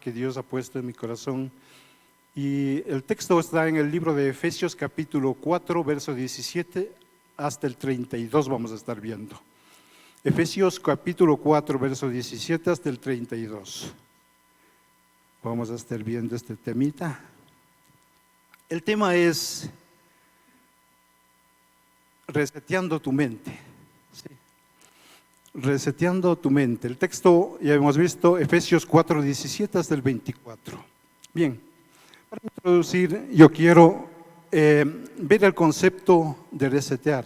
que Dios ha puesto en mi corazón. Y el texto está en el libro de Efesios capítulo 4, verso 17 hasta el 32 vamos a estar viendo. Efesios capítulo 4, verso 17 hasta el 32. Vamos a estar viendo este temita. El tema es reseteando tu mente. ¿Sí? Reseteando tu mente. El texto ya hemos visto, Efesios 4, 17 hasta el 24. Bien, para introducir yo quiero ver el concepto de resetear.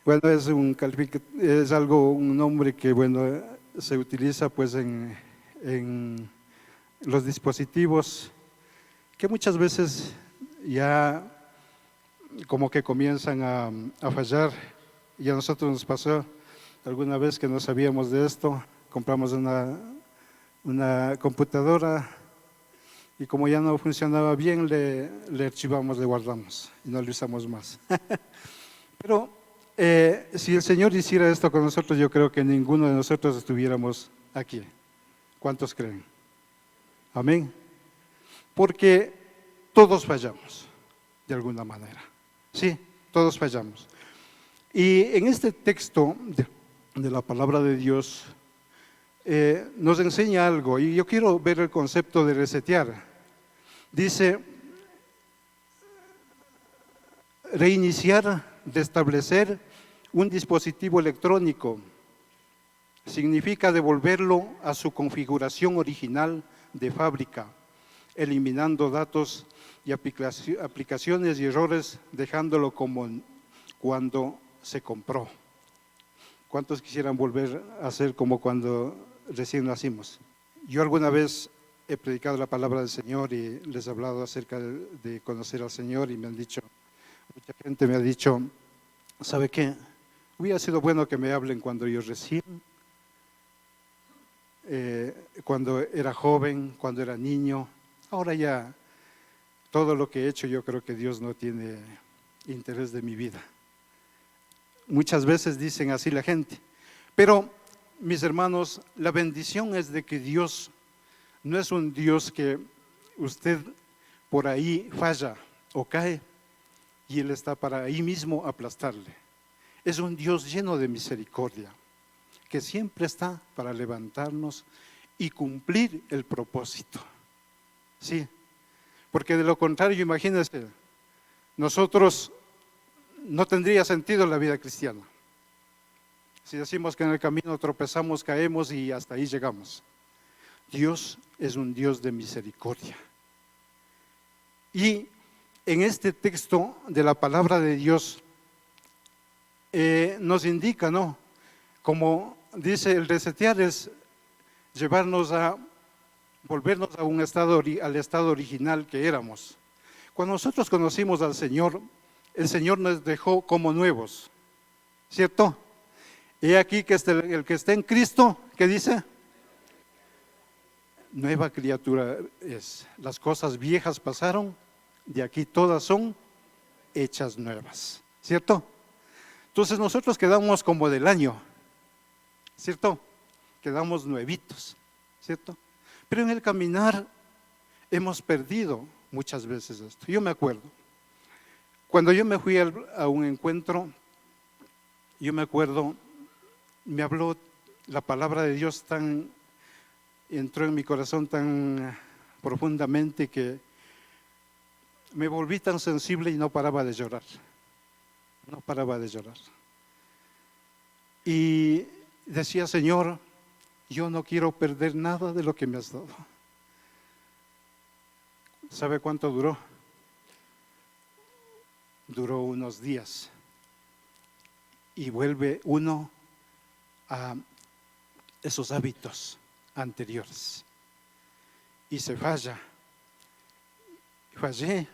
Bueno, es un nombre que bueno, se utiliza pues en los dispositivos que muchas veces ya como que comienzan a fallar. Y a nosotros nos pasó alguna vez que no sabíamos de esto, compramos una computadora y como ya no funcionaba bien, le archivamos, le guardamos y no lo usamos más. Pero si el Señor hiciera esto con nosotros, yo creo que ninguno de nosotros estuviéramos aquí. ¿Cuántos creen? Amén. Porque todos fallamos, de alguna manera. Sí, todos fallamos. Y en este texto de la palabra de Dios nos enseña algo, y yo quiero ver el concepto de resetear. Dice, reiniciar, restablecer un dispositivo electrónico, significa devolverlo a su configuración original de fábrica, eliminando datos y aplicaciones y errores, dejándolo como cuando se compró. ¿Cuántos quisieran volver a ser como cuando recién nacimos? Yo alguna vez he predicado la palabra del Señor y les he hablado acerca de conocer al Señor y me han dicho, mucha gente me ha dicho, ¿sabe qué? Hubiera sido bueno que me hablen cuando yo recién, cuando era joven, cuando era niño. Ahora ya todo lo que he hecho yo creo que Dios no tiene interés de mi vida. Muchas veces dicen así la gente, pero mis hermanos, la bendición es de que Dios no es un Dios que usted por ahí falla o cae y Él está para ahí mismo aplastarle. Es un Dios lleno de misericordia, que siempre está para levantarnos y cumplir el propósito. Sí, porque de lo contrario, imagínense, nosotros no tendría sentido la vida cristiana. Si decimos que en el camino tropezamos, caemos y hasta ahí llegamos. Dios es un Dios de misericordia. Y en este texto de la palabra de Dios nos indica, ¿no? Como dice, el resetear es volvernos a al estado original que éramos. Cuando nosotros conocimos al Señor, el Señor nos dejó como nuevos, ¿cierto? He aquí que el que está en Cristo, ¿qué dice? Nueva criatura es. Las cosas viejas pasaron, de aquí todas son hechas nuevas, ¿cierto? Entonces nosotros quedamos como del año, ¿cierto? Quedamos nuevitos, ¿cierto? Pero en el caminar hemos perdido muchas veces esto. Yo me acuerdo, cuando yo me fui a un encuentro, yo me acuerdo, me habló la palabra de Dios entró en mi corazón tan profundamente que me volví tan sensible y no paraba de llorar. No paraba de llorar. Y decía, Señor, yo no quiero perder nada de lo que me has dado. ¿Sabe cuánto duró? Duró unos días. Y vuelve uno a esos hábitos anteriores. Y se falla. Fallé.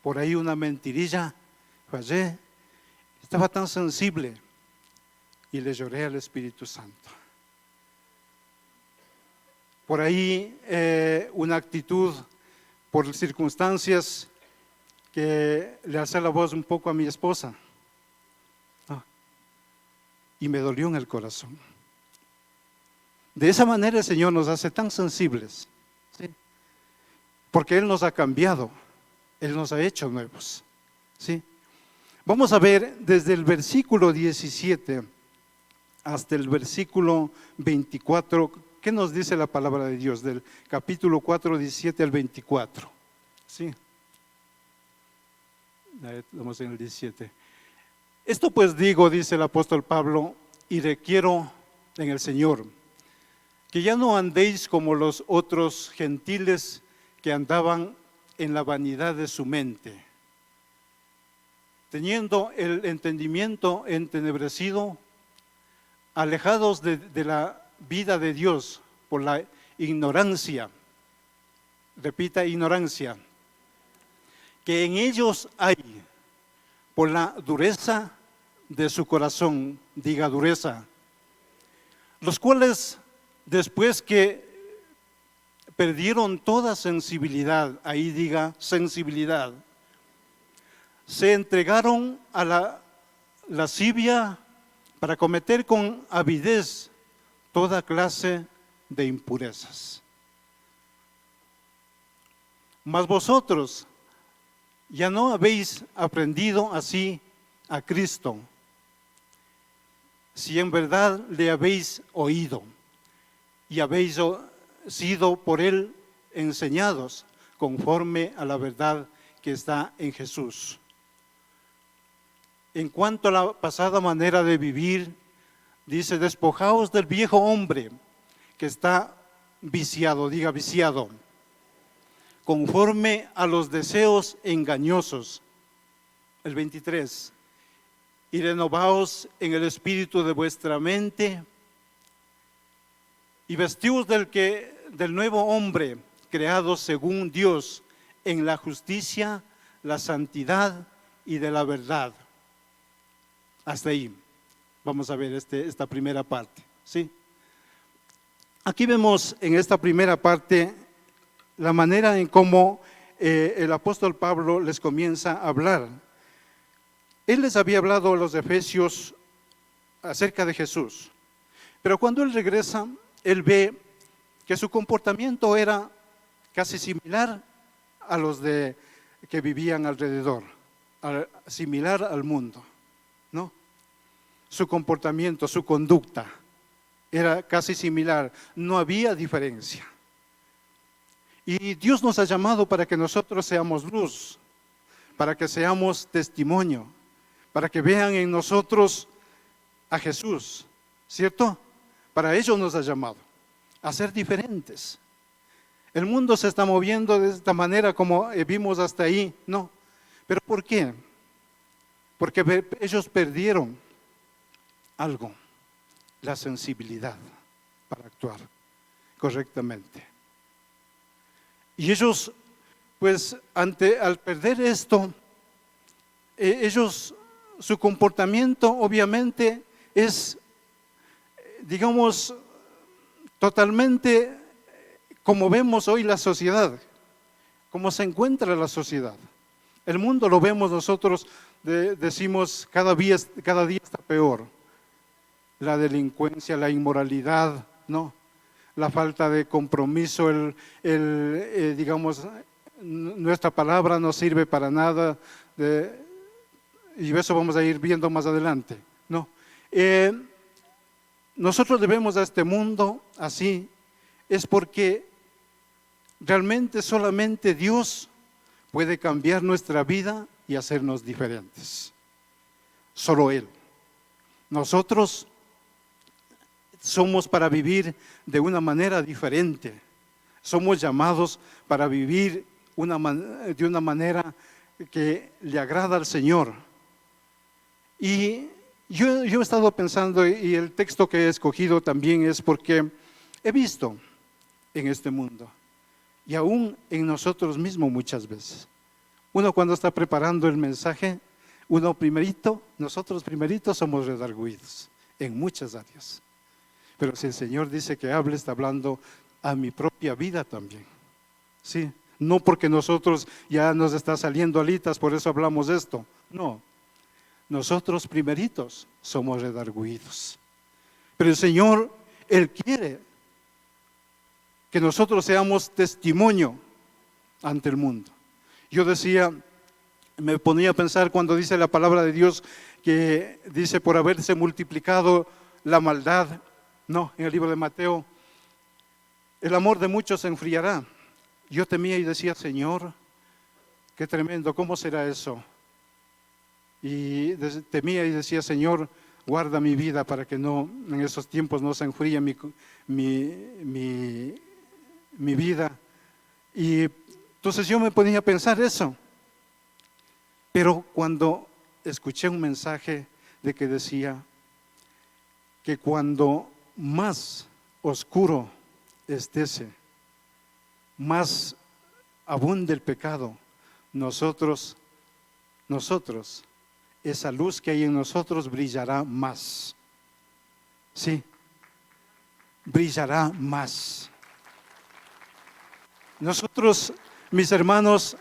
Por ahí una mentirilla. Fallé. Estaba tan sensible. Y le lloré al Espíritu Santo. Por ahí una actitud por circunstancias que le alcé la voz un poco a mi esposa. Y me dolió en el corazón. De esa manera el Señor nos hace tan sensibles, ¿sí? Porque Él nos ha cambiado, Él nos ha hecho nuevos, ¿sí? Vamos a ver desde el versículo 17 hasta el versículo 24, ¿qué nos dice la palabra de Dios? Del capítulo 4, 17 al 24, ¿sí? Estamos en el 17. Esto pues digo, dice el apóstol Pablo, y requiero en el Señor, que ya no andéis como los otros gentiles que andaban en la vanidad de su mente, teniendo el entendimiento entenebrecido, alejados de la vida de Dios por la ignorancia, repita, ignorancia, que en ellos hay, por la dureza de su corazón, diga dureza, los cuales después que perdieron toda sensibilidad, ahí diga sensibilidad, se entregaron a la lascivia para cometer con avidez toda clase de impurezas. Mas vosotros ya no habéis aprendido así a Cristo, si en verdad le habéis oído y habéis sido por Él enseñados conforme a la verdad que está en Jesús. En cuanto a la pasada manera de vivir, dice, despojaos del viejo hombre que está viciado, diga viciado, conforme a los deseos engañosos. El 23, y renovaos en el espíritu de vuestra mente, y vestíos del nuevo hombre, creado según Dios, en la justicia, la santidad y de la verdad. Hasta ahí. Vamos a ver esta primera parte, ¿sí? Aquí vemos en esta primera parte la manera en cómo el apóstol Pablo les comienza a hablar. Él les había hablado a los efesios acerca de Jesús, pero cuando él regresa, él ve que su comportamiento era casi similar a los que vivían alrededor, similar al mundo, ¿no? Su comportamiento, su conducta era casi similar, no había diferencia. Y Dios nos ha llamado para que nosotros seamos luz, para que seamos testimonio, para que vean en nosotros a Jesús, ¿cierto? Para ello nos ha llamado, a ser diferentes. El mundo se está moviendo de esta manera como vimos hasta ahí, no. ¿Pero por qué? Porque ellos perdieron algo, la sensibilidad para actuar correctamente. Y ellos, pues, al perder esto, su comportamiento obviamente es, digamos, totalmente como vemos hoy la sociedad, como se encuentra la sociedad. El mundo lo vemos nosotros, decimos cada día está peor. La delincuencia, la inmoralidad, ¿no? La falta de compromiso, digamos, nuestra palabra no sirve para nada, y eso vamos a ir viendo más adelante, ¿no? Nosotros debemos a este mundo así, es porque realmente solamente Dios puede cambiar nuestra vida y hacernos diferentes. Solo Él. Nosotros somos para vivir de una manera diferente. Somos llamados para vivir de una manera que le agrada al Señor. Y yo he estado pensando, y el texto que he escogido también es porque he visto en este mundo, y aún en nosotros mismos muchas veces, uno cuando está preparando el mensaje, nosotros primeritos somos redargüidos en muchas áreas. Pero si el Señor dice que hable, está hablando a mi propia vida también. Sí, no porque nosotros ya nos está saliendo alitas, por eso hablamos de esto. No, nosotros primeritos somos redargüidos. Pero el Señor, Él quiere que nosotros seamos testimonio ante el mundo. Yo decía, me ponía a pensar cuando dice la palabra de Dios que dice por haberse multiplicado la maldad, no, en el libro de Mateo, el amor de muchos se enfriará. Yo temía y decía, Señor, qué tremendo, ¿cómo será eso? Y temía y decía, Señor, guarda mi vida para que no, en esos tiempos no se enfríe mi vida. Y entonces yo me ponía a pensar eso. Pero cuando escuché un mensaje de que decía que cuando más oscuro estése, más abunde el pecado, nosotros, esa luz que hay en nosotros brillará más. Sí, brillará más. Nosotros, mis hermanos,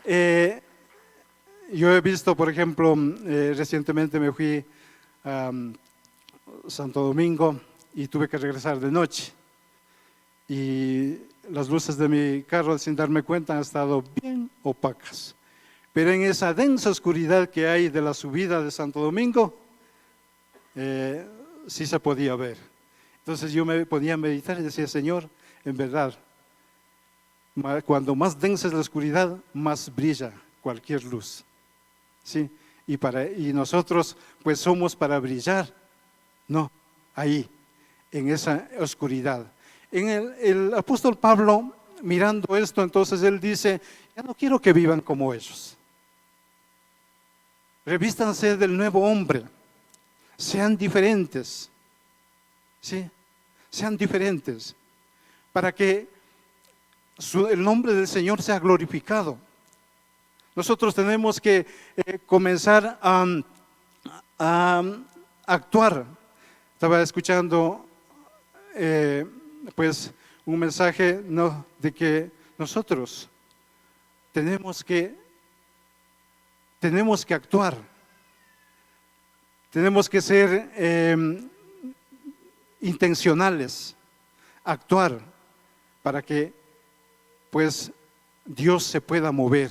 yo he visto, por ejemplo, recientemente me fui a Santo Domingo y tuve que regresar de noche. Y las luces de mi carro, sin darme cuenta, han estado bien opacas. Pero en esa densa oscuridad que hay de la subida de Santo Domingo, sí se podía ver. Entonces yo me ponía a meditar y decía, Señor, en verdad, cuando más densa es la oscuridad, más brilla cualquier luz. ¿Sí? Y nosotros pues somos para brillar, no, ahí, en esa oscuridad. El apóstol Pablo, mirando esto, entonces él dice, ya no quiero que vivan como ellos. Revístanse del nuevo hombre, sean diferentes, ¿sí? Sean diferentes, para que el nombre del Señor sea glorificado. Nosotros tenemos que comenzar a actuar. Estaba escuchando pues un mensaje de que nosotros tenemos que actuar, tenemos que ser intencionales, actuar para que pues Dios se pueda mover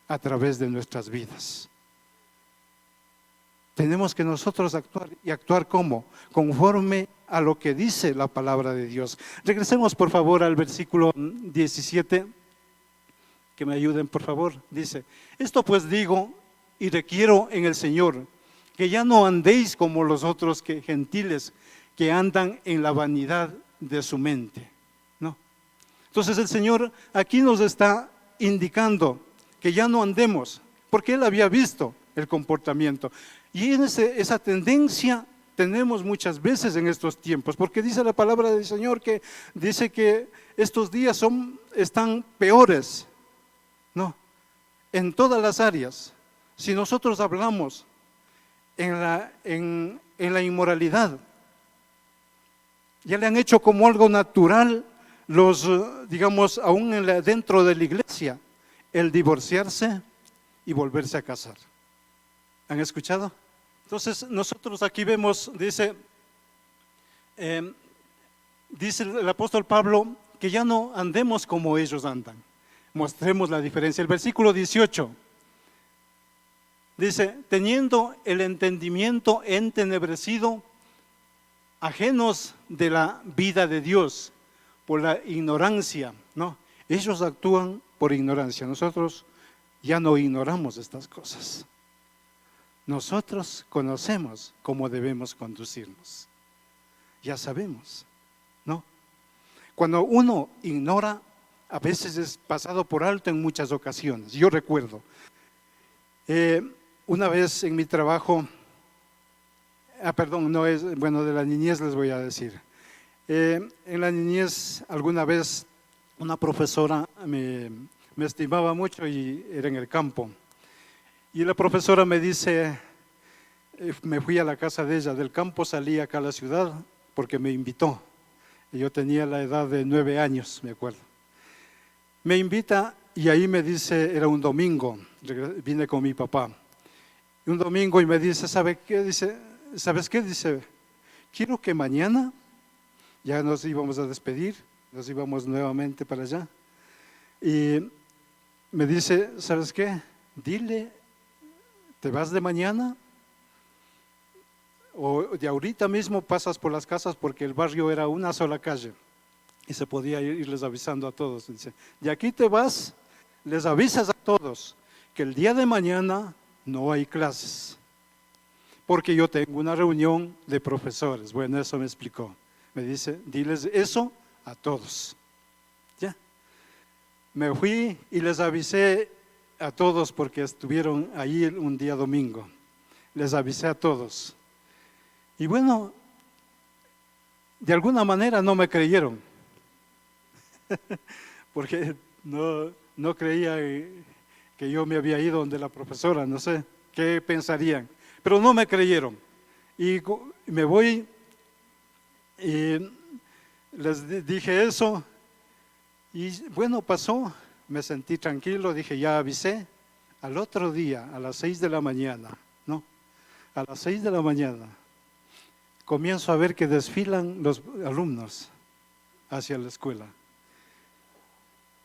a través de nuestras vidas. Tenemos que nosotros actuar, y actuar ¿cómo? Conforme a lo que dice la palabra de Dios. Regresemos por favor al versículo 17, que me ayuden por favor. Dice, esto pues digo y requiero en el Señor, que ya no andéis como los otros gentiles que andan en la vanidad de su mente. ¿No? Entonces el Señor aquí nos está indicando que ya no andemos, porque Él había visto el comportamiento. Y en esa tendencia tenemos muchas veces en estos tiempos, porque dice la palabra del Señor que dice que estos días están peores, ¿no? En todas las áreas. Si nosotros hablamos en la inmoralidad, ya le han hecho como algo natural digamos, aún dentro de la iglesia, el divorciarse y volverse a casar. ¿Han escuchado? Entonces nosotros aquí vemos, dice el apóstol Pablo, que ya no andemos como ellos andan. Mostremos la diferencia. El versículo 18 dice, teniendo el entendimiento entenebrecido, ajenos de la vida de Dios, por la ignorancia, ¿no? Ellos actúan por ignorancia. Nosotros ya no ignoramos estas cosas. Nosotros conocemos cómo debemos conducirnos. Ya sabemos, ¿no? Cuando uno ignora, a veces es pasado por alto en muchas ocasiones. Yo recuerdo, una vez en mi trabajo, de la niñez les voy a decir. En la niñez, alguna vez, una profesora me estimaba mucho y era en el campo. Y la profesora me dice, me fui a la casa de ella, del campo salí acá a la ciudad porque me invitó. Yo tenía la edad de 9 años, me acuerdo. Me invita y ahí me dice, era un domingo, vine con mi papá. Un domingo y me dice, ¿sabes qué? Dice, quiero que mañana, ya nos íbamos a despedir, nos íbamos nuevamente para allá. Y me dice, ¿sabes qué? Dile, ¿te vas de mañana? O de ahorita mismo pasas por las casas, porque el barrio era una sola calle y se podía irles avisando a todos. Dice, de aquí te vas, les avisas a todos que el día de mañana no hay clases, porque yo tengo una reunión de profesores. Bueno, eso me explicó. Me dice, diles eso a todos. Ya. Me fui y les avisé a todos, porque estuvieron ahí un día domingo. Les avisé a todos. Y bueno, de alguna manera no me creyeron, porque no creía que yo me había ido donde la profesora, no sé qué pensarían, pero no me creyeron. Y me voy y les dije eso, y bueno, pasó, me sentí tranquilo, dije, ya avisé. Al otro día, a las 6 de la mañana, ¿no? A las 6 de la mañana, comienzo a ver que desfilan los alumnos hacia la escuela.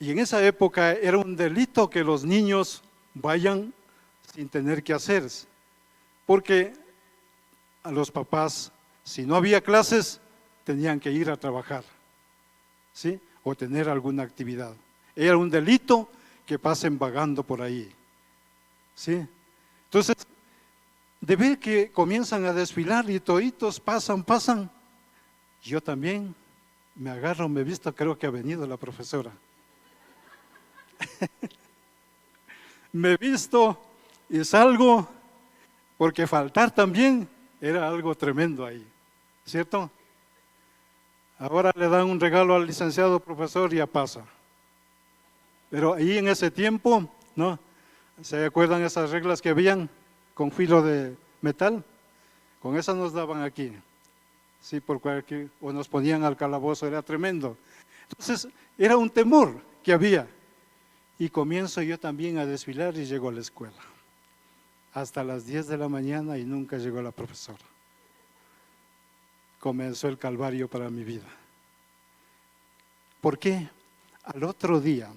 Y en esa época era un delito que los niños vayan sin tener que hacer, porque a los papás, si no había clases, tenían que ir a trabajar, ¿sí? O tener alguna actividad. Era un delito que pasen vagando por ahí, ¿sí? Entonces, de ver que comienzan a desfilar y toditos pasan, yo también me agarro, me he visto, creo que ha venido la profesora. Me he visto y salgo, porque faltar también era algo tremendo ahí, ¿cierto? Ahora le dan un regalo al licenciado profesor y ya pasa. Pero ahí en ese tiempo, ¿no? ¿Se acuerdan esas reglas que habían con filo de metal? Con esas nos daban aquí, sí, por cualquier, o nos ponían al calabozo, era tremendo. Entonces, era un temor que había. Y comienzo yo también a desfilar y llego a la escuela. Hasta las 10 de la mañana y nunca llegó la profesora. Comenzó el calvario para mi vida. ¿Por qué? Al otro día,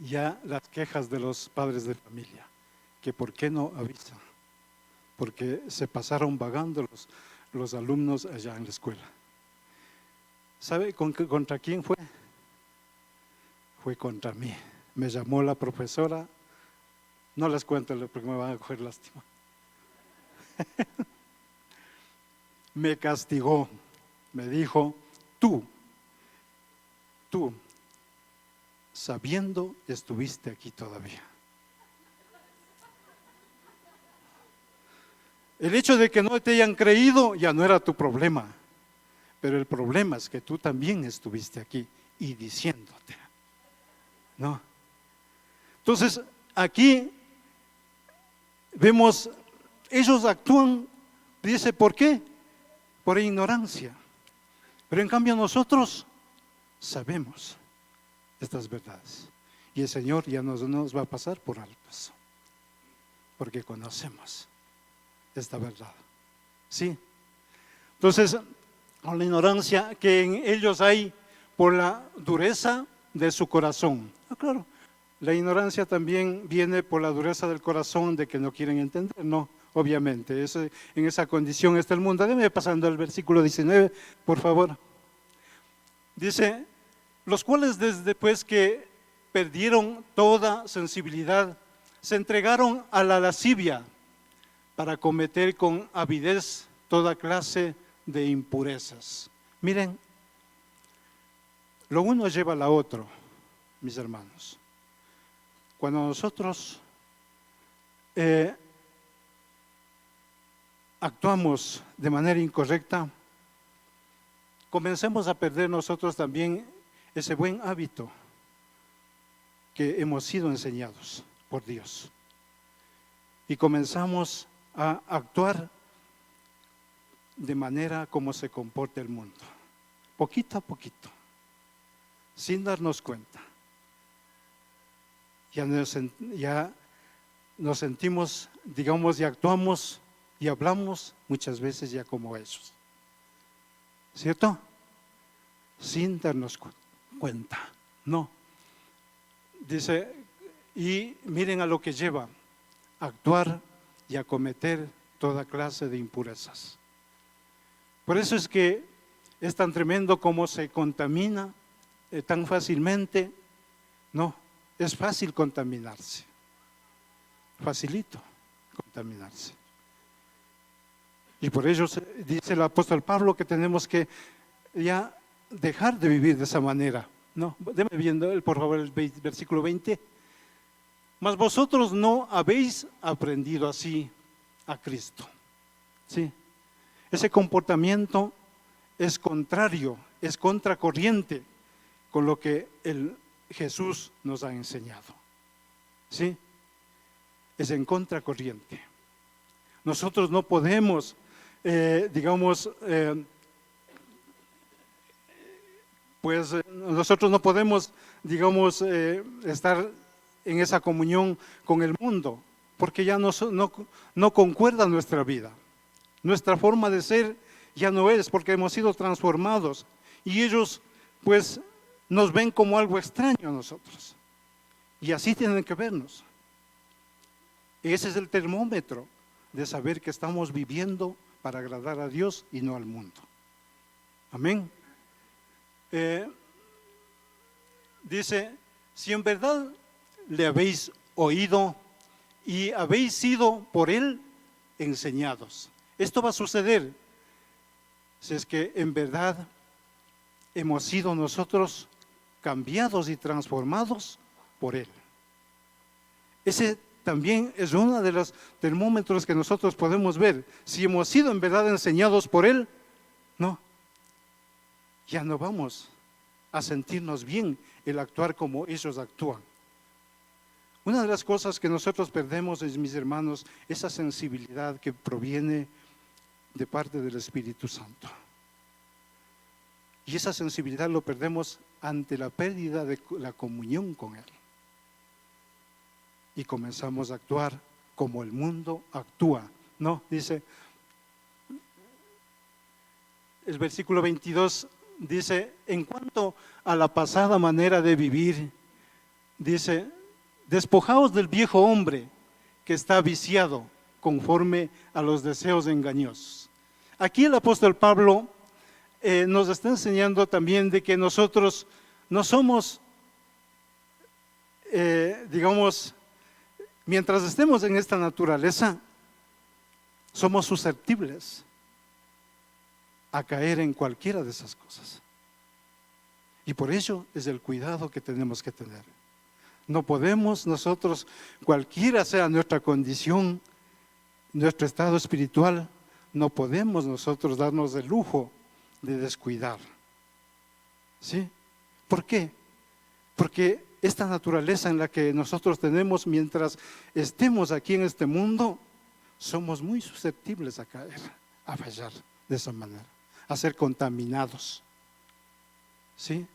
ya las quejas de los padres de familia, que por qué no avisa, porque se pasaron vagando los alumnos allá en la escuela. ¿Sabe contra quién fue? Fue contra mí. Me llamó la profesora, no les cuento porque me van a coger lástima. Me castigó, me dijo, tú, sabiendo, estuviste aquí todavía. El hecho de que no te hayan creído ya no era tu problema, pero el problema es que tú también estuviste aquí y diciéndote, ¿no? Entonces, aquí vemos, ellos actúan, dice, ¿por qué? Por ignorancia. Pero en cambio nosotros sabemos estas verdades. Y el Señor ya nos va a pasar por alto eso, porque conocemos esta verdad. ¿Sí? Entonces, con la ignorancia que en ellos hay por la dureza de su corazón. Claro, la ignorancia también viene por la dureza del corazón, de que no quieren entender, no, obviamente. En esa condición está el mundo. Déjame pasando al versículo 19, por favor. Dice, los cuales después que perdieron toda sensibilidad, se entregaron a la lascivia para cometer con avidez toda clase de impurezas. Miren, lo uno lleva a lo otro, mis hermanos. Cuando nosotros actuamos de manera incorrecta, comencemos a perder nosotros también ese buen hábito que hemos sido enseñados por Dios. Y comenzamos a actuar de manera como se comporta el mundo, poquito a poquito, sin darnos cuenta. Ya nos sentimos, digamos, y actuamos y hablamos muchas veces ya como ellos. ¿Cierto? sin darnos cuenta. No. Dice, y miren a lo que lleva, a actuar y a cometer toda clase de impurezas. Por eso es que es tan tremendo como se contamina tan fácilmente. No, es fácil contaminarse, facilito contaminarse. Y por ello dice el apóstol Pablo que tenemos que ya dejar de vivir de esa manera. No, déme viendo, por favor, el versículo 20. Mas vosotros no habéis aprendido así a Cristo. ¿Sí? Ese comportamiento es contrario, es contracorriente con lo que Jesús nos ha enseñado. ¿Sí? Es en contracorriente. Nosotros no podemos, nosotros no podemos, estar en esa comunión con el mundo, porque ya no concuerda nuestra vida. Nuestra forma de ser ya no es, porque hemos sido transformados, y ellos pues nos ven como algo extraño a nosotros, y así tienen que vernos. Ese es el termómetro de saber que estamos viviendo para agradar a Dios y no al mundo. Amén. Dice, si en verdad le habéis oído y habéis sido por él enseñados. Esto va a suceder si es que en verdad hemos sido nosotros cambiados y transformados por él. Ese también es uno de los termómetros que nosotros podemos ver. Si hemos sido en verdad enseñados por él, no, ya no vamos a sentirnos bien el actuar como ellos actúan. Una de las cosas que nosotros perdemos es, mis hermanos, esa sensibilidad que proviene de parte del Espíritu Santo. Y esa sensibilidad lo perdemos ante la pérdida de la comunión con él. Y comenzamos a actuar como el mundo actúa. No, dice, el versículo 22 dice, en cuanto a la pasada manera de vivir, dice, despojaos del viejo hombre que está viciado conforme a los deseos engañosos. Aquí el apóstol Pablo nos está enseñando también de que nosotros no somos, mientras estemos en esta naturaleza, somos susceptibles a caer en cualquiera de esas cosas. Y por ello es el cuidado que tenemos que tener. No podemos nosotros, cualquiera sea nuestra condición, nuestro estado espiritual, no podemos nosotros darnos el lujo de descuidar. ¿Sí? ¿Por qué? Porque esta naturaleza en la que nosotros tenemos mientras estemos aquí en este mundo, somos muy susceptibles a caer, a fallar de esa manera, a ser contaminados. ¿Sí?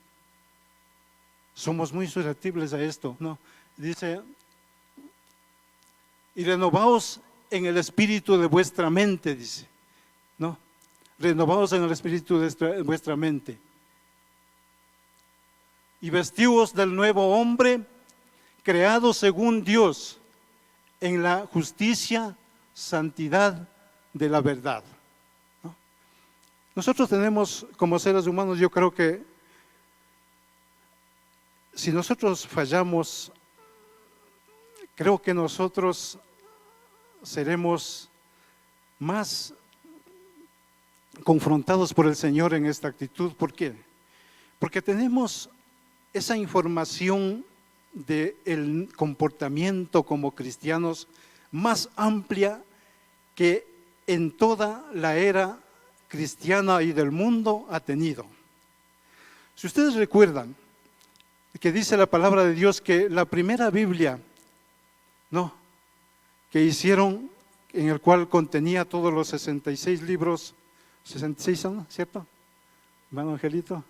Somos muy susceptibles a esto, ¿no? Dice, y renovaos en el espíritu de vuestra mente, dice, ¿no? Renovaos en el espíritu de vuestra mente. Y vestíos del nuevo hombre, creado según Dios, en la justicia, santidad de la verdad, ¿no? Nosotros tenemos como seres humanos, yo creo que si nosotros fallamos, creo que nosotros seremos más confrontados por el Señor en esta actitud. ¿Por qué? Porque tenemos esa información del comportamiento como cristianos más amplia que en toda la era cristiana y del mundo ha tenido. Si ustedes recuerdan que dice la palabra de Dios que la primera Biblia, ¿no?, que hicieron, en el cual contenía todos los 66 libros, 66 son, ¿cierto? Hermano Angelito,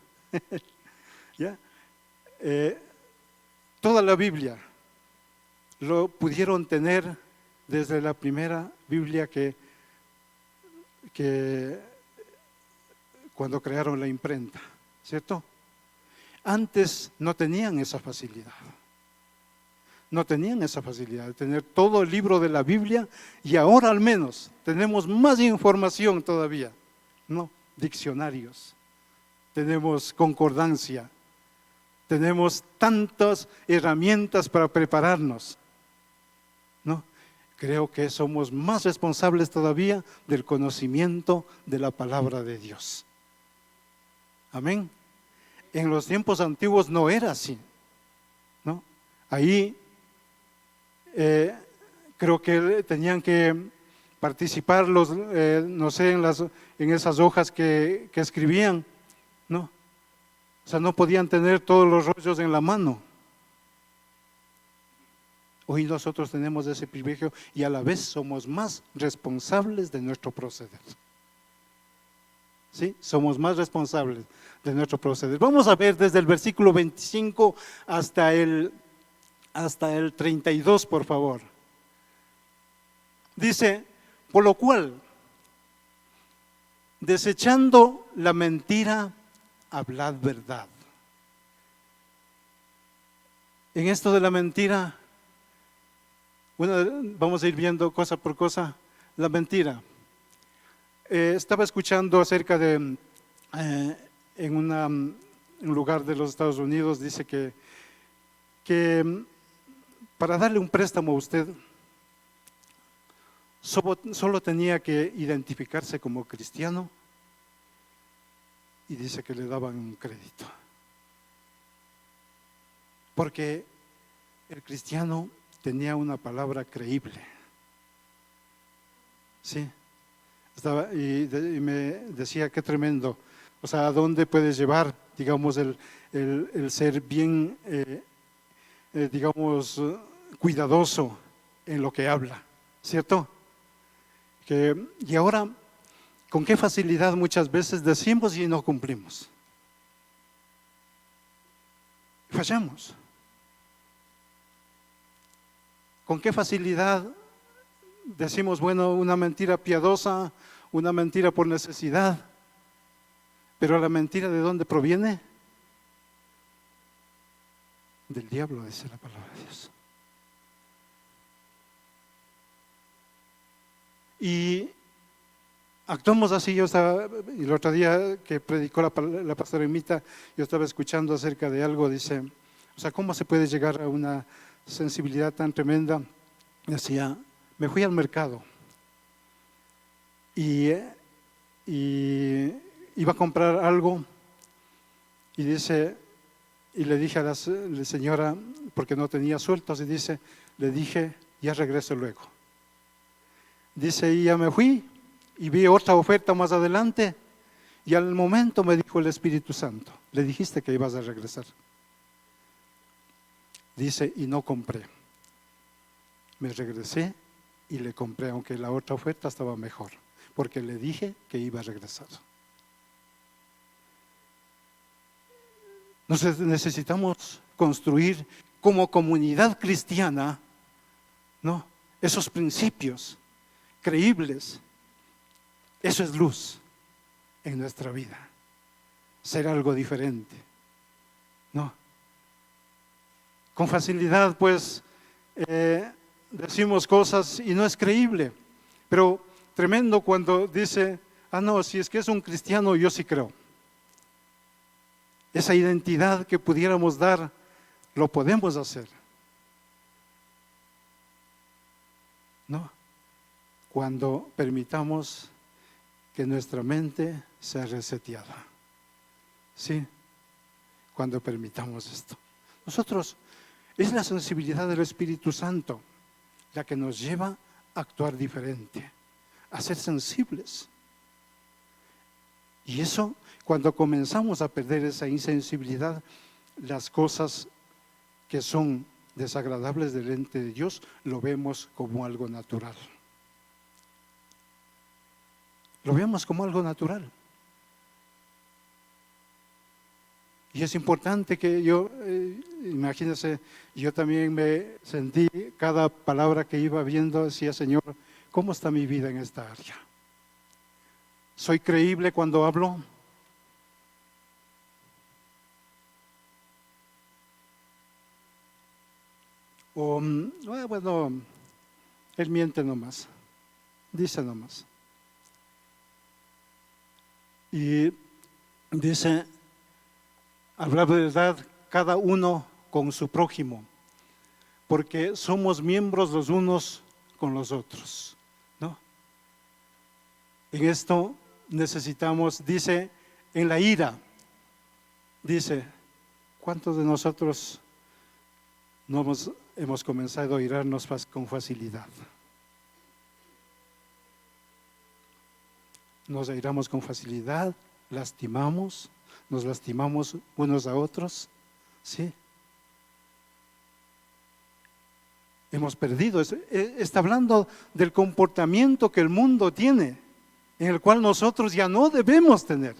¿ya? Toda la Biblia lo pudieron tener desde la primera Biblia que cuando crearon la imprenta, ¿cierto? Antes no tenían esa facilidad. No tenían esa facilidad de tener todo el libro de la Biblia, y ahora al menos tenemos más información todavía, ¿no? Diccionarios, tenemos concordancia, tenemos tantas herramientas para prepararnos, ¿no? Creo que somos más responsables todavía del conocimiento de la palabra de Dios. Amén. En los tiempos antiguos no era así, ¿no? Ahí creo que tenían que participar los, no sé, en esas hojas que escribían, ¿no? O sea, no podían tener todos los rollos en la mano. Hoy nosotros tenemos ese privilegio y a la vez somos más responsables de nuestro proceder. ¿Sí? Somos más responsables de nuestro proceder. Vamos a ver desde el versículo 25 hasta el 32, por favor. Dice: por lo cual, desechando la mentira, hablad verdad. En esto de la mentira, bueno, vamos a ir viendo cosa por cosa. La mentira. Estaba escuchando acerca de, en un lugar de los Estados Unidos, dice que para darle un préstamo a usted, solo tenía que identificarse como cristiano, y dice que le daban un crédito. Porque el cristiano tenía una palabra creíble. ¿Sí? Y me decía, qué tremendo. O sea, ¿a dónde puedes llevar, digamos, el ser bien, digamos, cuidadoso en lo que habla? ¿Cierto? Y ahora, ¿con qué facilidad muchas veces decimos y no cumplimos? Fallamos. ¿Con qué facilidad decimos, bueno, una mentira piadosa, una mentira por necesidad? Pero la mentira, ¿de dónde proviene? Del diablo, dice la palabra de Dios. Y actuamos así. Yo estaba, y el otro día que predicó la pastora Emita, yo estaba escuchando acerca de algo, dice, o sea, ¿cómo se puede llegar a una sensibilidad tan tremenda? Decía, me fui al mercado y iba a comprar algo, y dice, y le dije a la señora, porque no tenía sueltos, y dice, le dije, ya regreso luego. Dice, y ya me fui y vi otra oferta más adelante, y al momento me dijo el Espíritu Santo, le dijiste que ibas a regresar. Dice, y no compré. Me regresé y le compré, aunque la otra oferta estaba mejor, porque le dije que iba a regresar. Necesitamos construir como comunidad cristiana, ¿no?, esos principios creíbles. Eso es luz en nuestra vida, ser algo diferente, ¿no? Con facilidad, pues, decimos cosas y no es creíble, pero tremendo cuando dice, no, si es que es un cristiano, yo sí creo. Esa identidad que pudiéramos dar, lo podemos hacer, ¿no? Cuando permitamos que nuestra mente sea reseteada. ¿Sí? Cuando permitamos esto. Nosotros, es la sensibilidad del Espíritu Santo la que nos lleva a actuar diferente, a ser sensibles. Y eso, cuando comenzamos a perder esa insensibilidad, las cosas que son desagradables delante de Dios, lo vemos como algo natural. Lo vemos como algo natural. Y es importante que yo, imagínense, yo también me sentí, cada palabra que iba viendo, decía, Señor, ¿cómo está mi vida en esta área? ¿Soy creíble cuando hablo? O, bueno, él miente nomás, dice nomás. Y dice, hablar verdad cada uno con su prójimo, porque somos miembros los unos con los otros, ¿no? En esto necesitamos, dice, en la ira, dice, ¿cuántos de nosotros no hemos comenzado a irarnos con facilidad? Nos airamos con facilidad, nos lastimamos unos a otros, ¿sí? Hemos perdido, está hablando del comportamiento que el mundo tiene, en el cual nosotros ya no debemos tener.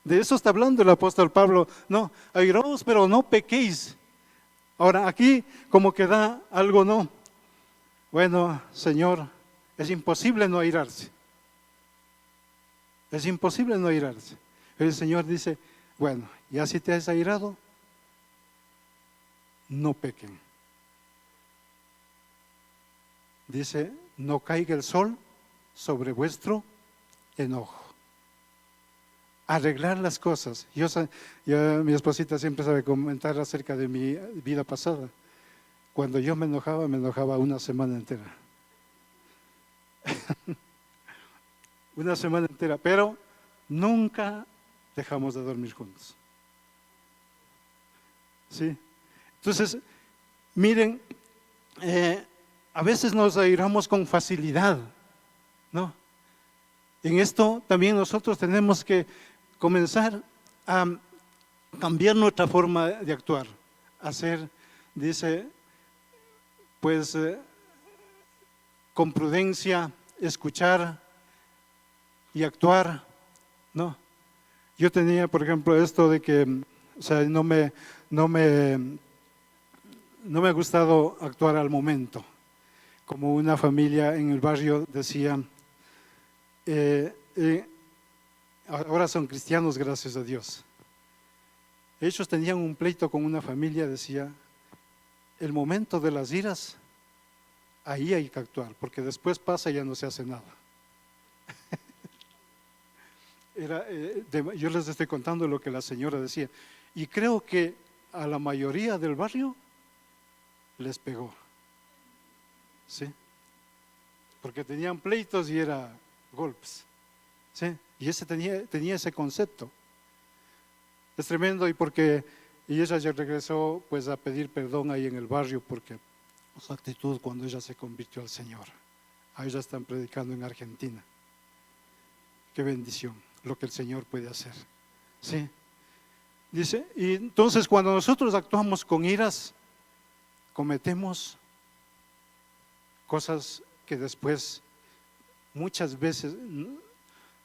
De eso está hablando el apóstol Pablo. No, airaos, pero no pequéis. Ahora, aquí como que da algo, ¿no? Bueno, Señor, es imposible no airarse. Es imposible no airarse. Pero el Señor dice, bueno, ya si te has airado, no pequen. Dice, no caiga el sol sobre vuestro enojo. Arreglar las cosas. Mi esposita siempre sabe comentar acerca de mi vida pasada. Cuando yo me enojaba una semana entera. Una semana entera, pero nunca dejamos de dormir juntos. ¿Sí? Entonces, miren, a veces nos airamos con facilidad, ¿no? En esto también nosotros tenemos que comenzar a cambiar nuestra forma de actuar, hacer, dice, pues con prudencia, escuchar y actuar, ¿no? Yo tenía, por ejemplo, esto de que, o sea, no me ha gustado actuar al momento. Como una familia en el barrio decía, ahora son cristianos, gracias a Dios. Ellos tenían un pleito con una familia, decía, el momento de las iras, ahí hay que actuar, porque después pasa y ya no se hace nada. Yo les estoy contando lo que la señora decía, y creo que a la mayoría del barrio les pegó, ¿sí? Porque tenían pleitos y era golpes, ¿sí? Y ese tenía ese concepto. Es tremendo, y ella ya regresó pues a pedir perdón ahí en el barrio porque su actitud cuando ella se convirtió al Señor. Ahí ya están predicando en Argentina. Qué bendición lo que el Señor puede hacer, ¿sí? Dice, y entonces cuando nosotros actuamos con iras, cometemos cosas que después muchas veces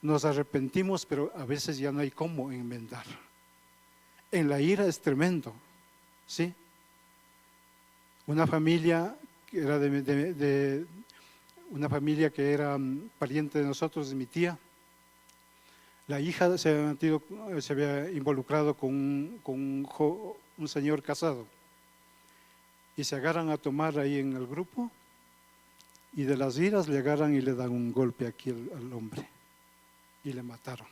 nos arrepentimos, pero a veces ya no hay cómo enmendar. En la ira es tremendo, ¿sí? Una familia que era una familia que era pariente de nosotros, de mi tía. La hija se había involucrado con un señor casado y se agarran a tomar ahí en el grupo y de las iras le agarran y le dan un golpe aquí al hombre y le mataron.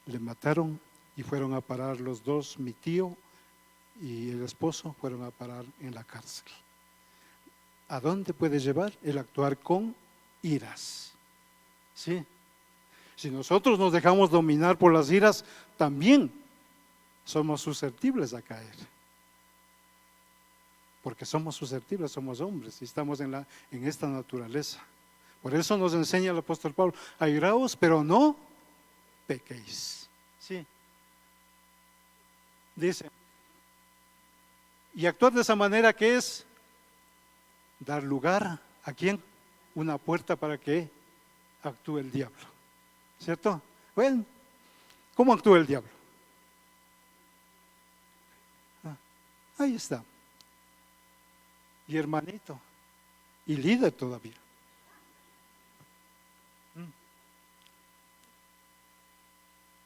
Le mataron y fueron a parar los dos, mi tío y el esposo, fueron a parar en la cárcel. ¿A dónde puede llevar el actuar con iras? ¿Sí? Si nosotros nos dejamos dominar por las iras, también somos susceptibles a caer. Porque somos susceptibles, somos hombres y estamos en esta naturaleza. Por eso nos enseña el apóstol Pablo, airaos, pero no pequéis. ¿Sí? Dice, y actuar de esa manera, que es dar lugar a ¿quién? Una puerta para que actúe el diablo, ¿cierto? Bueno, ¿cómo actúa el diablo? Ahí está. Y hermanito, y líder todavía.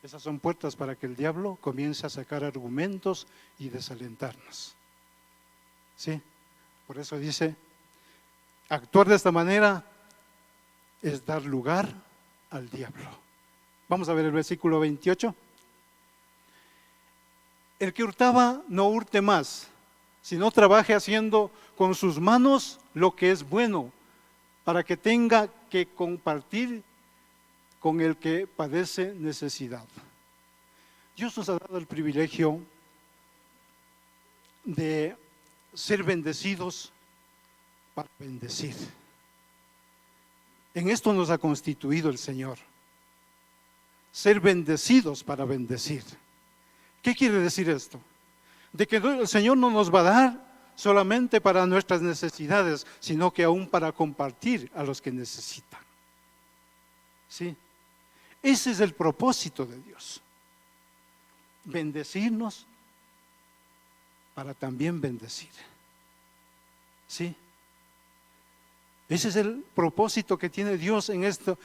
Esas son puertas para que el diablo comience a sacar argumentos y desalentarnos. ¿Sí? Por eso dice, actuar de esta manera es dar lugar al diablo. Vamos a ver el versículo 28. El que hurtaba, no hurte más, sino trabaje haciendo con sus manos lo que es bueno, para que tenga que compartir con el que padece necesidad. Dios nos ha dado el privilegio de ser bendecidos para bendecir. En esto nos ha constituido el Señor. Ser bendecidos para bendecir. ¿Qué quiere decir esto? De que el Señor no nos va a dar solamente para nuestras necesidades, sino que aún para compartir a los que necesitan. ¿Sí? Ese es el propósito de Dios. Bendecirnos para también bendecir. ¿Sí? Ese es el propósito que tiene Dios en esto,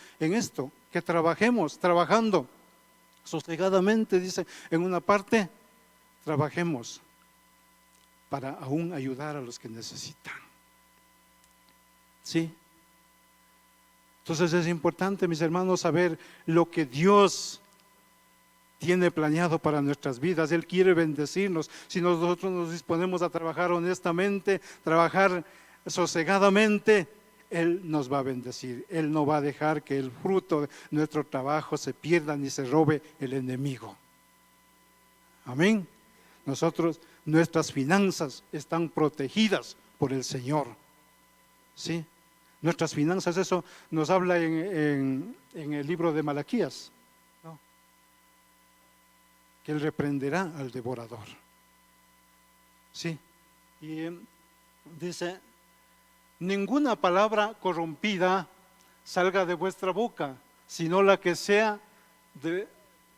que trabajando sosegadamente, dice en una parte, trabajemos para aún ayudar a los que necesitan. ¿Sí? Entonces es importante, mis hermanos, saber lo que Dios tiene planeado para nuestras vidas. Él quiere bendecirnos. Si nosotros nos disponemos a trabajar honestamente, trabajar sosegadamente, Él nos va a bendecir. Él no va a dejar que el fruto de nuestro trabajo se pierda ni se robe el enemigo. Amén. Nuestras finanzas están protegidas por el Señor. ¿Sí? Nuestras finanzas, eso nos habla en el libro de Malaquías, ¿no? Que Él reprenderá al devorador. ¿Sí? Y dice, ninguna palabra corrompida salga de vuestra boca, sino la que sea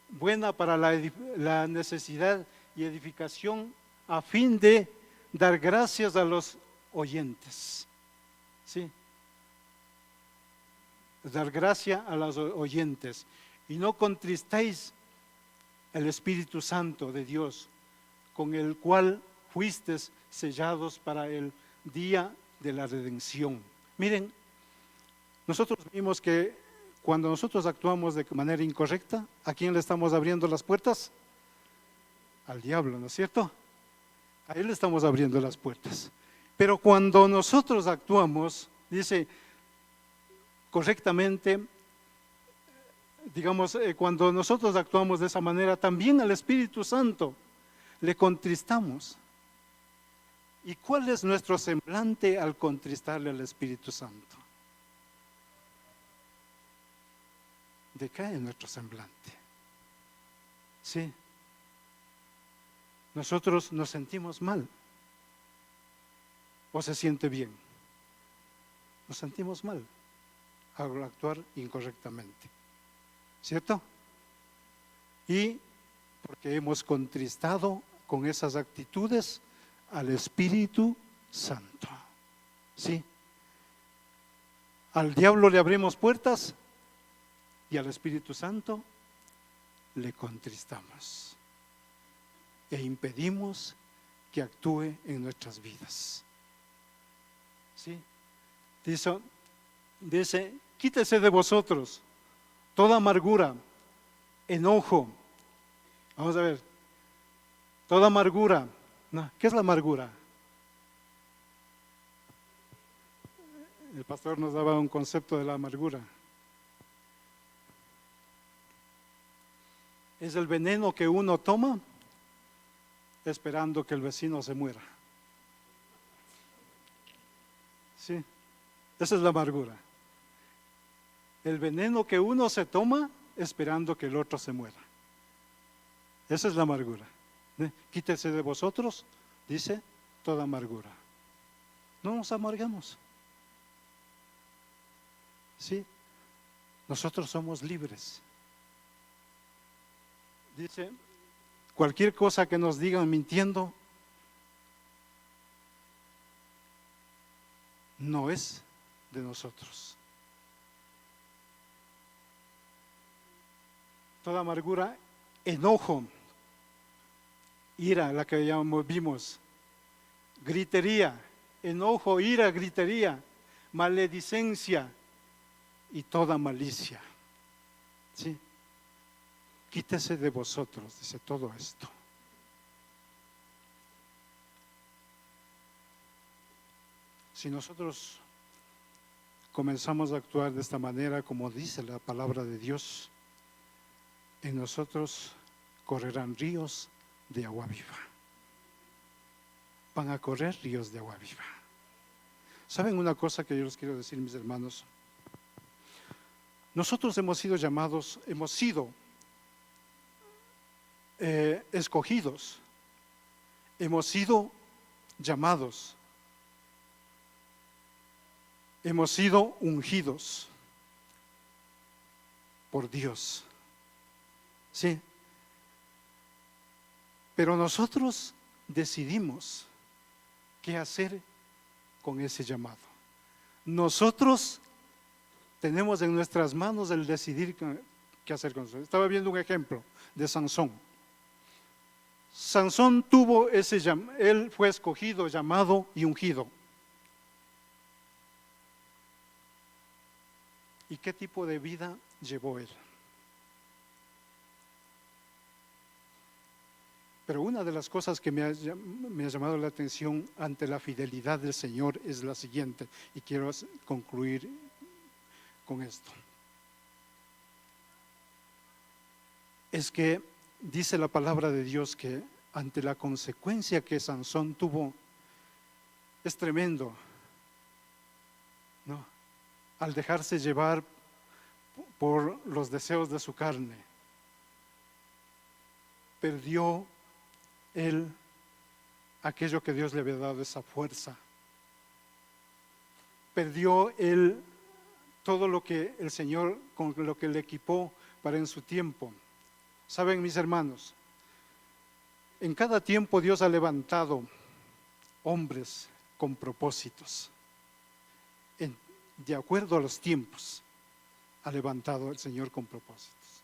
buena para la necesidad y edificación, a fin de dar gracias a los oyentes. ¿Sí? Dar gracia a los oyentes. Y no contristéis el Espíritu Santo de Dios, con el cual fuisteis sellados para el día de la redención. Miren, nosotros vimos que cuando nosotros actuamos de manera incorrecta, ¿a quién le estamos abriendo las puertas? Al diablo, ¿no es cierto? A él le estamos abriendo las puertas. Pero cuando nosotros actuamos, dice, correctamente, digamos, cuando nosotros actuamos de esa manera, también al Espíritu Santo le contristamos. ¿Y cuál es nuestro semblante al contristarle al Espíritu Santo? Decae nuestro semblante. Sí. Nosotros nos sentimos mal. ¿O se siente bien? Nos sentimos mal al actuar incorrectamente. ¿Cierto? Y porque hemos contristado con esas actitudes al Espíritu Santo. ¿Sí? Al diablo le abrimos puertas y al Espíritu Santo le contristamos e impedimos que actúe en nuestras vidas. ¿Sí? Dice, quítese de vosotros toda amargura, enojo. Vamos a ver, toda amargura. No, ¿qué es la amargura? El pastor nos daba un concepto de la amargura. Es el veneno que uno toma esperando que el vecino se muera. Sí, esa es la amargura. El veneno que uno se toma esperando que el otro se muera. Esa es la amargura. Quítese de vosotros, dice, toda amargura. No nos amargamos. Sí, nosotros somos libres. Dice, cualquier cosa que nos digan mintiendo, no es de nosotros. Toda amargura, enojo, ira, la que ya vimos, gritería, enojo, ira, gritería, maledicencia y toda malicia. ¿Sí? Quítese de vosotros, dice todo esto. Si nosotros comenzamos a actuar de esta manera, como dice la palabra de Dios, en nosotros correrán ríos de agua viva. Van a correr ríos de agua viva. ¿Saben una cosa que yo les quiero decir, mis hermanos? Nosotros hemos sido llamados, hemos sido escogidos, hemos sido llamados, hemos sido ungidos por Dios. Sí. Pero nosotros decidimos qué hacer con ese llamado. Nosotros tenemos en nuestras manos el decidir qué hacer con eso. Estaba viendo un ejemplo de Sansón. Sansón tuvo él fue escogido, llamado y ungido. ¿Y qué tipo de vida llevó él? Pero una de las cosas que me ha llamado la atención ante la fidelidad del Señor es la siguiente, y quiero concluir con esto. Es que dice la palabra de Dios que ante la consecuencia que Sansón tuvo, es tremendo, ¿no? Al dejarse llevar por los deseos de su carne, perdió él aquello que Dios le había dado, esa fuerza. Perdió él todo lo que el Señor, con lo que le equipó para en su tiempo. Saben, mis hermanos, en cada tiempo Dios ha levantado hombres con propósitos. De acuerdo a los tiempos, ha levantado el Señor con propósitos.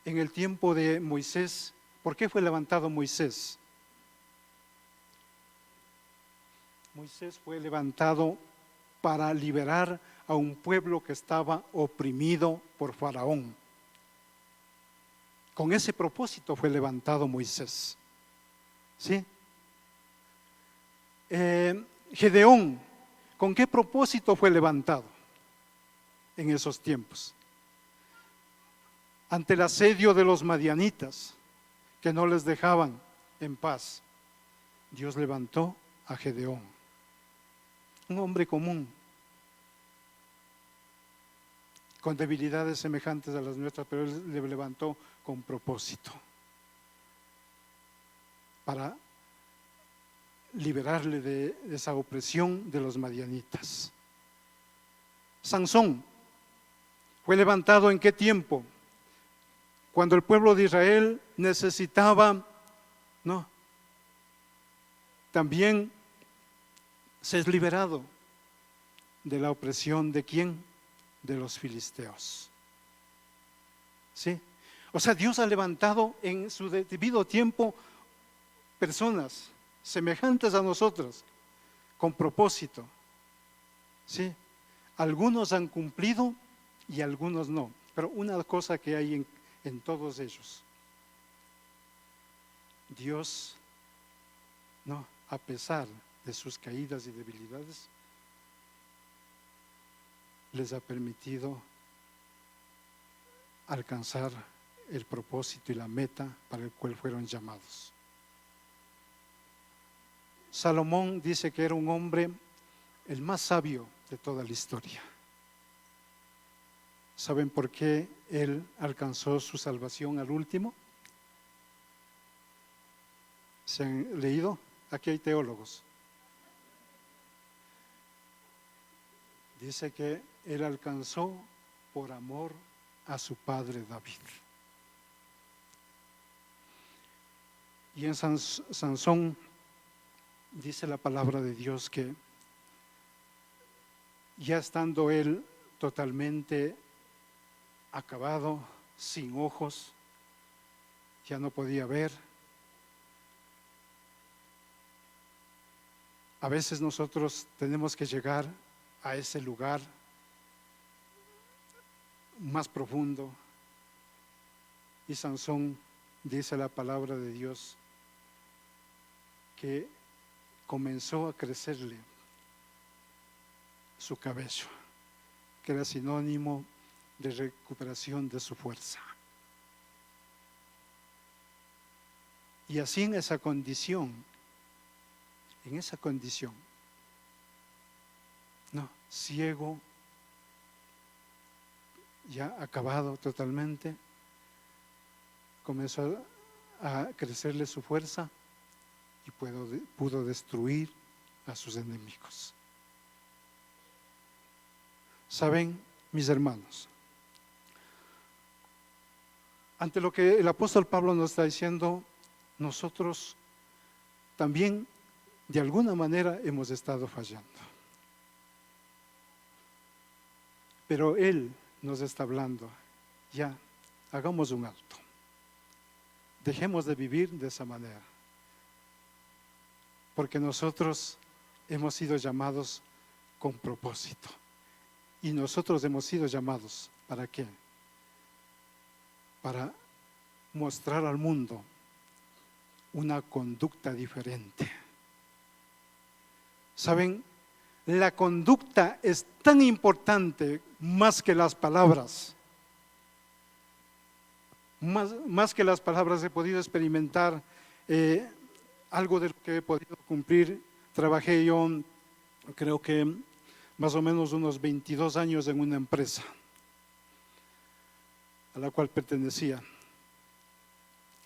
En el tiempo de Moisés, ¿por qué fue levantado Moisés? Moisés fue levantado para liberar a un pueblo que estaba oprimido por Faraón. Con ese propósito fue levantado Moisés. ¿Sí? Gedeón, ¿con qué propósito fue levantado en esos tiempos? Ante el asedio de los madianitas, que no les dejaban en paz, Dios levantó a Gedeón, un hombre común, con debilidades semejantes a las nuestras, pero Él le levantó con propósito para liberarle de esa opresión de los madianitas. Sansón fue levantado ¿en qué tiempo? Cuando el pueblo de Israel necesitaba, ¿no?, también ser liberado de la opresión de ¿quién? De los filisteos. ¿Sí? O sea, Dios ha levantado en su debido tiempo personas semejantes a nosotros, con propósito. ¿Sí? Algunos han cumplido y algunos no. Pero una cosa que hay en todos ellos, Dios, no, a pesar de sus caídas y debilidades, les ha permitido alcanzar el propósito y la meta para el cual fueron llamados. Salomón dice que era un hombre el más sabio de toda la historia. ¿Saben por qué él alcanzó su salvación al último? ¿Se han leído? Aquí hay teólogos. Dice que él alcanzó por amor a su padre David. Y en Sansón dice la palabra de Dios que ya estando él totalmente acabado, sin ojos, ya no podía ver, A veces nosotros tenemos que llegar a ese lugar más profundo. Y Sansón, dice la palabra de Dios, que comenzó a crecerle su cabello, que era sinónimo de recuperación de su fuerza. Y así en esa condición, no, ciego, ya acabado totalmente, comenzó a crecerle su fuerza y pudo destruir a sus enemigos. ¿Saben, mis hermanos? Ante lo que el apóstol Pablo nos está diciendo, nosotros también de alguna manera hemos estado fallando. Pero Él nos está hablando, ya, hagamos un alto. Dejemos de vivir de esa manera. Porque nosotros hemos sido llamados con propósito. Y nosotros hemos sido llamados, ¿para qué? Para mostrar al mundo una conducta diferente. ¿Saben? La conducta es tan importante más que las palabras. Más que las palabras he podido experimentar algo de lo que he podido cumplir. Trabajé yo, creo que más o menos unos 22 años en una empresa a la cual pertenecía.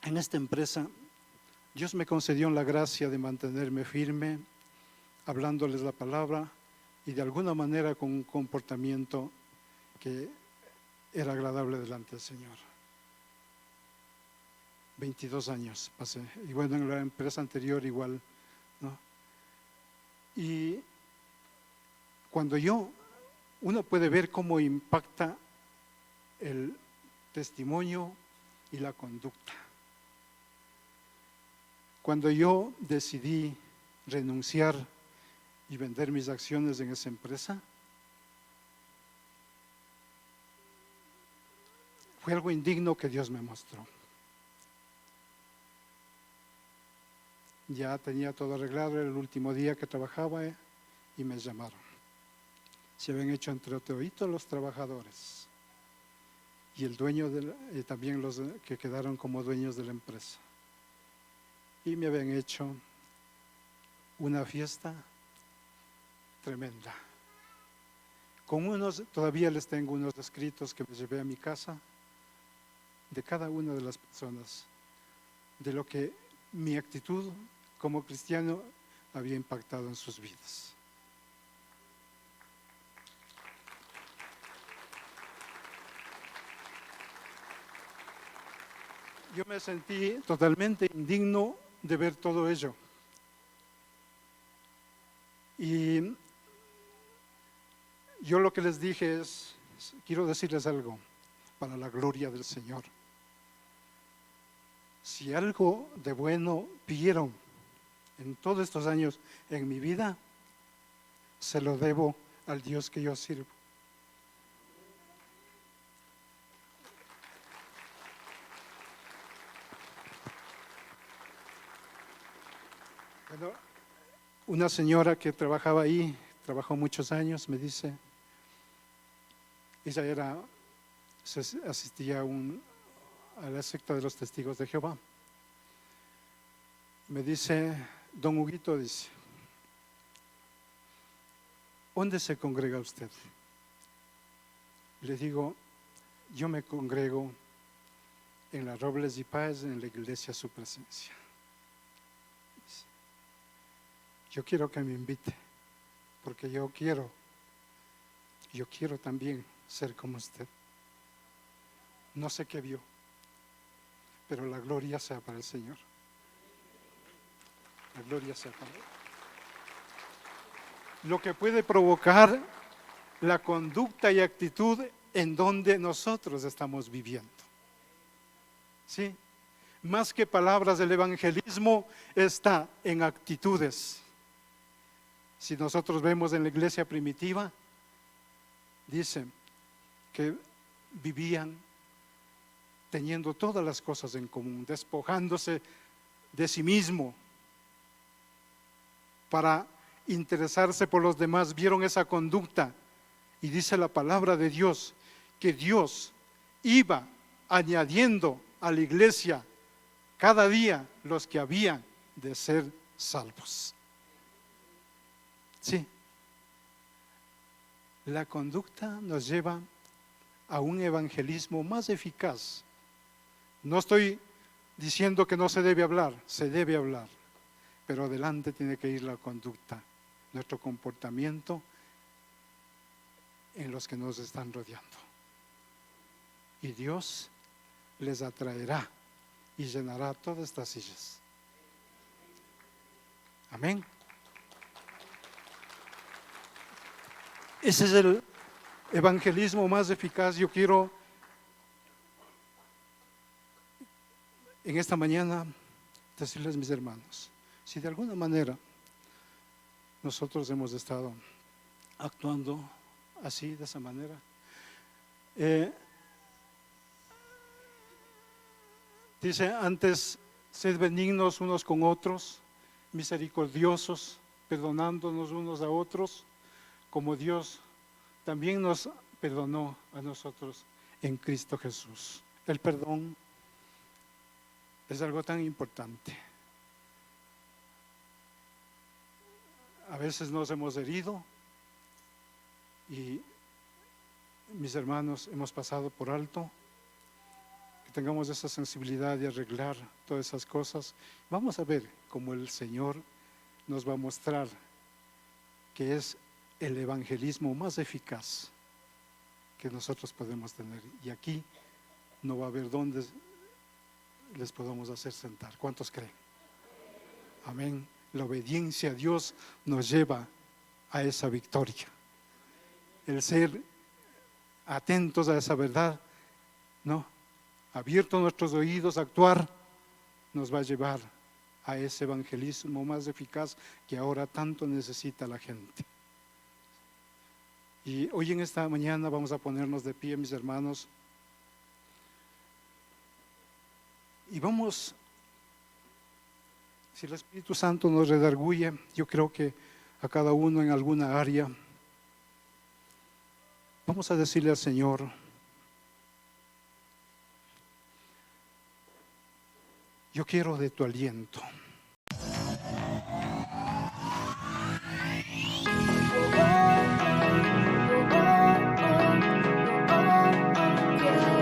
En esta empresa, Dios me concedió la gracia de mantenerme firme, hablándoles la palabra y de alguna manera con un comportamiento que era agradable delante del Señor. 22 años pasé, y bueno, en la empresa anterior igual, ¿no? Y cuando uno puede ver cómo impacta el testimonio y la conducta. Cuando yo decidí renunciar y vender mis acciones en esa empresa, fue algo indigno que Dios me mostró. Ya tenía todo arreglado, era el último día que trabajaba y me llamaron. Se habían hecho entre toditos los trabajadores y el dueño también los que quedaron como dueños de la empresa. Y me habían hecho una fiesta tremenda. Todavía les tengo unos escritos que me llevé a mi casa de cada una de las personas, de lo que mi actitud como cristiano había impactado en sus vidas. Yo me sentí totalmente indigno de ver todo ello. Y yo lo que les dije es, quiero decirles algo para la gloria del Señor. Si algo de bueno vieron en todos estos años en mi vida, se lo debo al Dios que yo sirvo. Bueno, una señora que trabajaba ahí, trabajó muchos años, me dice, ella asistía a la secta de los Testigos de Jehová. Me dice, don Huguito, dice, ¿dónde se congrega usted? Le digo, yo me congrego en las Robles y Paz, en la iglesia Su Presencia. Dice, yo quiero que me invite, porque yo quiero también ser como usted. No sé qué vio, pero la gloria sea para el Señor. La gloria sea para Él. Lo que puede provocar la conducta y actitud en donde nosotros estamos viviendo. ¿Sí? Más que palabras del evangelismo está en actitudes. Si nosotros vemos en la iglesia primitiva, dice que vivían teniendo todas las cosas en común, despojándose de sí mismo para interesarse por los demás. Vieron esa conducta y dice la palabra de Dios que Dios iba añadiendo a la iglesia cada día los que habían de ser salvos. Sí, la conducta nos lleva a un evangelismo más eficaz. No estoy diciendo que no se debe hablar, se debe hablar, pero adelante tiene que ir la conducta, nuestro comportamiento en los que nos están rodeando. Y Dios les atraerá y llenará todas estas sillas. Amén. Ese es el evangelismo más eficaz. Yo quiero en esta mañana decirles, mis hermanos, si de alguna manera nosotros hemos estado actuando así, de esa manera, dice antes, sed benignos unos con otros, misericordiosos, perdonándonos unos a otros, como Dios también nos perdonó a nosotros en Cristo Jesús. El perdón es algo tan importante. A veces nos hemos herido y, mis hermanos, hemos pasado por alto. Que tengamos esa sensibilidad de arreglar todas esas cosas. Vamos a ver cómo el Señor nos va a mostrar que es el evangelismo más eficaz que nosotros podemos tener. Y aquí no va a haber dónde les podamos hacer sentar. ¿Cuántos creen? Amén. La obediencia a Dios nos lleva a esa victoria. El ser atentos a esa verdad, ¿no? Abiertos nuestros oídos a actuar, nos va a llevar a ese evangelismo más eficaz que ahora tanto necesita la gente. Y hoy en esta mañana vamos a ponernos de pie, mis hermanos, y vamos, si el Espíritu Santo nos redarguye, yo creo que a cada uno en alguna área, vamos a decirle al Señor: yo quiero de tu aliento.